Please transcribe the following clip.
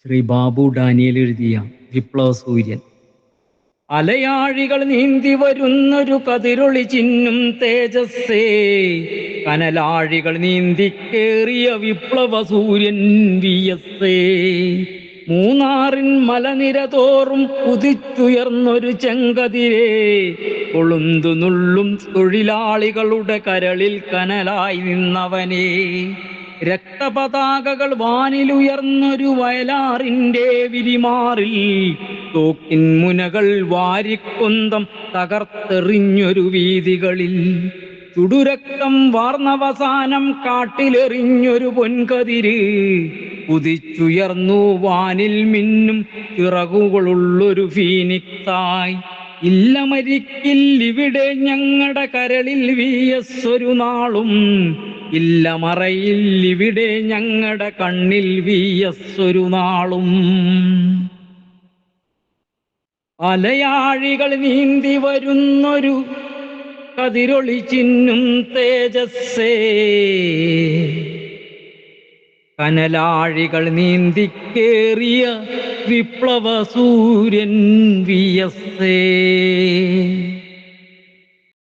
Shri Babu Daniel എഴുതിയ വിപ്ലവ സൂര്യൻ. അലയാഴികൾ നീന്തി വരുന്നൊരു കതിരൊളി ചിന്നും തേജസ്സേ, കനലാഴികൾ നീന്തി കേറിയ വിപ്ലവ സൂര്യൻ വിയസ്സേ. മൂന്നാറിൻ മലനിര തോറും ഉദിച്ചുയർന്നൊരു ചെങ്കതിരേ, കൊളുന്തു നുള്ളും തൊഴിലാളികളുടെ കരളിൽ കനലായി നിന്നവനേ. രക്തപതാകകൾ വാനിലുയർന്നൊരു വയലാറിൻ്റെ വിരിമാറിൽ, തോക്കിൻ മുനകൾ വാരിക്കൊന്തം തകർത്തെറിഞ്ഞൊരു വീതികളിൽ, ചുടുരക്തം വാർന്നവസാനം കാട്ടിലെറിഞ്ഞൊരു പൊൻകതിര്, ഉദിച്ചുയർന്നു വാനിൽ മിന്നും ചിറകുകളുള്ളൊരു ഫീനിക്സായി. ഇല്ല മരിക്കില്ലിവിടെ ഞങ്ങളുടെ കരളിൽ വിയസ്സൊരു നാളും, ഇല്ല മറയില്ലിവിടെ ഞങ്ങളുടെ കണ്ണിൽ വിയസ്സൊരു നാളും. അലയാഴികൾ നീന്തി വരുന്നൊരു കതിരൊളി ചിന്നും തേജസ്സേ, കനലാഴികൾ നീന്തിക്കേറിയ വിപ്ലവ സൂര്യൻ വിയസ്സേ.